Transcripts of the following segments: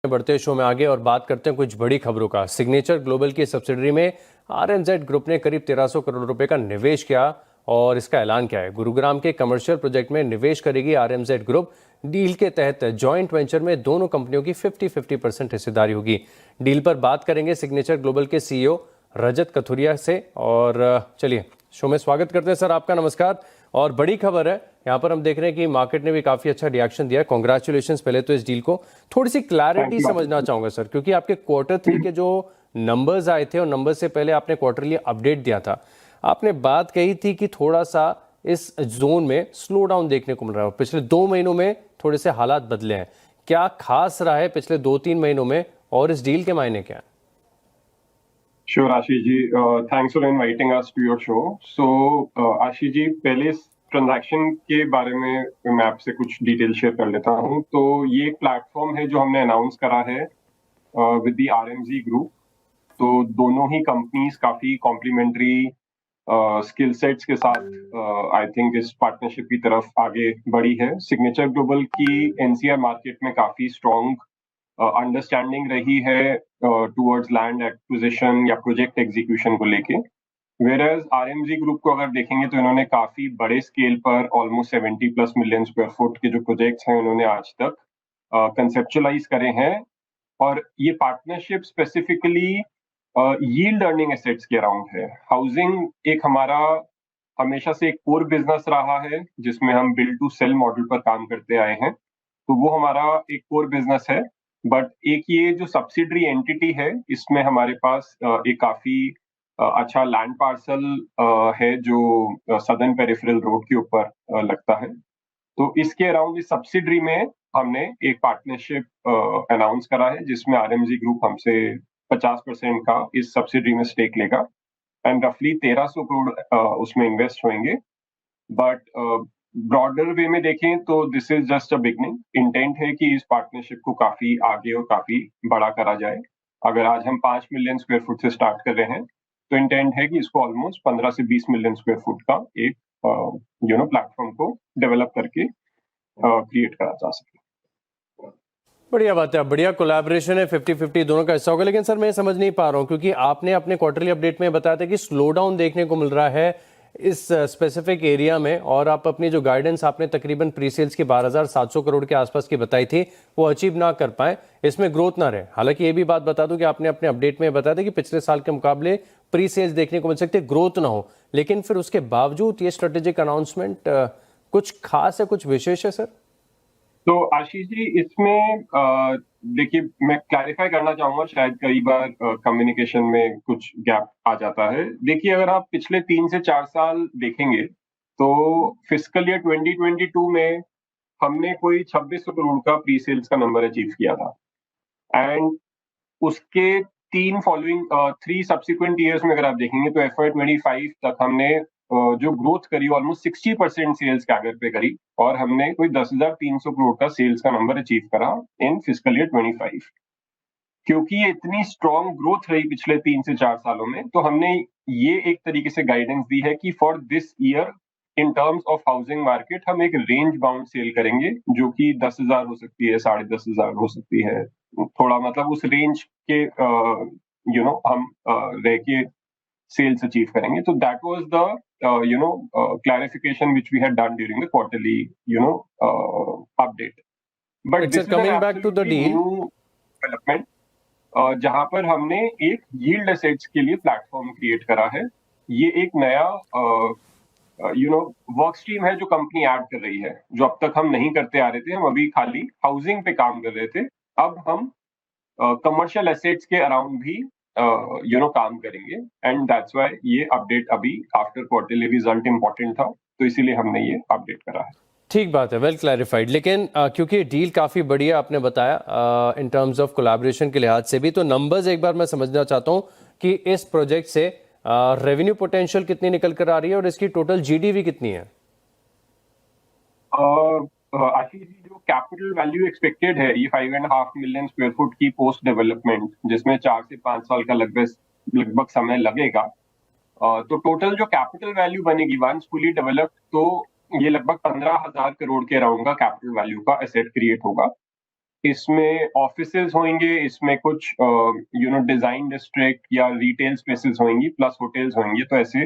बढ़ते शो में आगे और बात करते हैं कुछ बड़ी खबरों का। सिग्नेचर ग्लोबल की सब्सिडरी में आरएमजेड ग्रुप ने करीब 1300 करोड़ रुपए का निवेश किया और इसका ऐलान किया है। गुरुग्राम के कमर्शियल प्रोजेक्ट में निवेश करेगी आरएमजेड ग्रुप। डील के तहत जॉइंट वेंचर में दोनों कंपनियों की 50-50% हिस्सेदारी होगी। डील पर बात करेंगे सिग्नेचर ग्लोबल के सीईओ रजत कथुरिया से। और चलिए शो में स्वागत करते हैं सर आपका। नमस्कार। और बड़ी खबर है, यहाँ पर हम देख रहे हैं कि मार्केट ने भी काफी अच्छा रिएक्शन दिया है। कॉन्ग्रेचुलेशंस पहले तो इस डील को। थोड़ी सी क्लैरिटी समझना चाहूंगा सर, क्योंकि आपके Q3 के जो नंबर्स आए थे और नंबर से पहले आपने क्वार्टरली अपडेट दिया था, आपने बात कही थी कि थोड़ा सा इस जोन में स्लो डाउन देखने को मिल रहा है। पिछले 2 महीनों में थोड़े से हालात बदले हैं। क्या खास रहा है पिछले 2-3 महीनों में और इस डील के मायने क्या है? Sure Ashish ji, thanks for inviting us to your show. So Ashish ji, पहले इस ट्रांजैक्शन के बारे में मैं आपसे कुछ डिटेल शेयर कर लेता हूं। तो ये एक प्लेटफॉर्म है जो हमने अनाउंस करा है विद द आरएमजी ग्रुप। तो दोनों ही कंपनीज काफी कॉम्प्लीमेंट्री स्किल सेट्स के साथ आई थिंक इस पार्टनरशिप की तरफ आगे बढ़ी है। सिग्नेचर ग्लोबल की एनसीआर मार्केट में काफी स्ट्रॉन्ग अंडरस्टैंडिंग रही है टुवर्ड्स लैंड एक्विजिशन या प्रोजेक्ट एग्जीक्यूशन को लेके। वेयरएज आरएमजी ग्रुप को अगर देखेंगे तो इन्होंने काफी बड़े स्केल पर ऑलमोस्ट 70+ मिलियन स्क्वायर फुट के जो प्रोजेक्ट्स हैं उन्होंने आज तक कंसेप्चुलाइज करे हैं। और ये partnership specifically yield earning assets के अराउंड है। हाउसिंग एक हमारा हमेशा से एक कोर बिजनेस रहा है जिसमें हम बिल्ड टू सेल मॉडल पर काम करते आए हैं। तो वो हमारा एक कोर बिजनेस है। बट एक ये जो सब्सिडरी एंटिटी है, इसमें हमारे पास एक काफी अच्छा लैंड पार्सल है जो सदर्न पेरिफेरल रोड के ऊपर लगता है। तो इसके अराउंड इस सब्सिडरी में हमने एक पार्टनरशिप अनाउंस करा है जिसमें आरएमजी ग्रुप हमसे 50% का इस सब्सिडरी में स्टेक लेगा एंड रफली 1300 करोड़ उसमें इन्वेस्ट होंगे। बट ब्रॉडर वे में देखें तो this is just a beginning. Intent है कि इस पार्टनरशिप को काफी आगे और काफी बड़ा करा जाए। अगर आज हम 5 मिलियन स्क्वायर फुट से स्टार्ट कर रहे हैं तो इंटेंट है कि इसको ऑलमोस्ट 15 से 20 मिलियन स्क्वायर फुट का एक प्लेटफॉर्म को डेवलप करके क्रिएट करा जा सके। बढ़िया बात है, बढ़िया कोलैबोरेशन है, 50-50 दोनों का हिस्सा होगा। लेकिन सर मैं समझ नहीं पा रहा हूँ, क्योंकि आपने अपने क्वार्टरली अपडेट में बताया था कि स्लो डाउन देखने को मिल रहा है इस स्पेसिफिक एरिया में, और आप अपनी जो गाइडेंस आपने तकरीबन प्री सेल्स की 12,700 करोड़ के आसपास की बताई थी वो अचीव ना कर पाए, इसमें ग्रोथ ना रहे। हालांकि ये भी बात बता दूं कि आपने अपने अपडेट में बताया था कि पिछले साल के मुकाबले प्री सेल्स देखने को मिल सकते, ग्रोथ ना हो, लेकिन फिर उसके बावजूद ये स्ट्रेटेजिक अनाउंसमेंट कुछ खास है, कुछ विशेष है सर? तो आशीष जी, इसमें देखिए, मैं क्लैरिफाई करना चाहूंगा, शायद कई बार कम्युनिकेशन में कुछ गैप आ जाता है। देखिए, अगर आप पिछले 3 से 4 साल देखेंगे तो फिस्कल ईयर 2022 में हमने कोई 2600 करोड़ का प्री सेल्स का नंबर अचीव किया था। एंड उसके 3 सब्सिक्वेंट ईयर्स में अगर आप देखेंगे तो FY25 तक हमने जो ग्रोथ करी ऑलमोस्ट 60% सेल्स कैगर पे करी और हमने कोई 10,300 करोड़ का सेल्स का नंबर अचीव करा इन फिस्कल ईयर 25। क्योंकि ये इतनी स्ट्रॉन्ग ग्रोथ रही पिछले 3 से 4 सालों में, तो हमने ये एक तरीके से गाइडेंस दी है कि for this year in terms of housing market हम एक रेंज बाउंड सेल करेंगे, जो कि 10,000 हो सकती है, 10,500 हो सकती है, थोड़ा मतलब उस रेंज के हम रह के सेल्स अचीव करेंगे। तो that was the clarification which we had done during the quarterly update. But sir this is an coming back to the absolutely deal, new development जहां पर हमने एक यील्ड एसेट्स के लिए प्लेटफॉर्म क्रिएट करा है। ये एक नया वर्क स्ट्रीम है जो कंपनी ऐड कर रही है, जो अब तक हम नहीं करते आ रहे थे। हम अभी खाली हाउसिंग पे काम कर रहे थे, अब हम कमर्शियल एसेट्स के अराउंड भी काम करेंगे। एंड दैट्स व्हाई ये अपडेट अभी आफ्टर क्वार्टरली रिजल्ट इंपॉर्टेंट था, तो इसीलिए हमने ये अपडेट करा है। ठीक बात है, वेल क्लैरिफाइड। लेकिन क्योंकि डील काफ़ी बढ़िया आपने बताया इन टर्म्स ऑफ कोलैबोरेशन के लिहाज से भी, तो नंबर्स एक बार मैं समझना चाहता हूँ कि इस प्रोजेक्ट से रेवेन्यू पोटेंशियल कितनी निकल कर आ रही है और इसकी टोटल जीडीवी कितनी है? आशीष जी, जो कैपिटल वैल्यू एक्सपेक्टेड है ये 5.5 मिलियन स्क्वायर फुट की पोस्ट डेवलपमेंट, जिसमें 4 से 5 साल का लगभग समय लगेगा। तो टोटल जो कैपिटल वैल्यू बनेगी वंस फुली डेवलप्ड, तो ये लगभग 15,000 करोड़ के अराउंड का कैपिटल वैल्यू का एसेट क्रिएट होगा। इसमें ऑफिसेज होंगे, इसमें कुछ डिजाइन डिस्ट्रिक्ट या रिटेल स्पेसेस होंगी प्लस होटल्स होंगे, तो ऐसे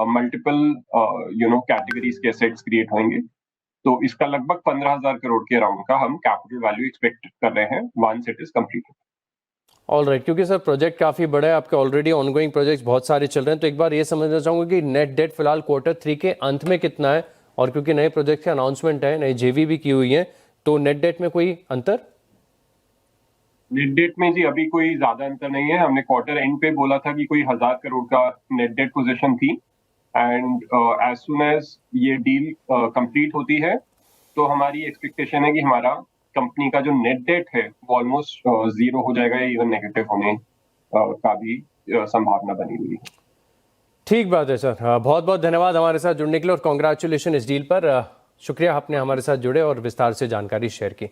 मल्टीपल कैटेगरीज के एसेट्स क्रिएट होंगे। तो इसका लगभग 15,000 करोड़ के अराउंड का हम कैपिटल वैल्यू एक्सपेक्ट कर रहे हैं once it is completed. All right, क्योंकि सर प्रोजेक्ट काफ़ी बड़ा है, आपके ऑलरेडी ऑनगोइंग प्रोजेक्ट्स बहुत सारे चल रहे हैं, तो एक बार ये समझना चाहूँगा कि नेट डेट फिलहाल Q3 के अंत में कितना है, और क्योंकि नए प्रोजेक्ट के अनाउंसमेंट है, नई जेवी भी की हुई है, तो नेट डेट में कोई अंतर? नेट डेट में जी अभी कोई ज्यादा अंतर नहीं है। हमने क्वार्टर एंड पे बोला था कि कोई 1,000 करोड़ का नेट डेट पोजीशन थी, एंड एज सुन एज ये डील कंप्लीट होती है तो हमारी एक्सपेक्टेशन है कि हमारा कंपनी का जो नेट डेट है वो ऑलमोस्ट जीरो हो जाएगा या इवन नेगेटिव होने का भी संभावना बनी हुई है। ठीक बात है सर, बहुत बहुत धन्यवाद हमारे साथ जुड़ने के लिए और कॉन्ग्रेचुलेशन इस डील पर। शुक्रिया आपने हमारे साथ जुड़े और विस्तार से जानकारी शेयर की।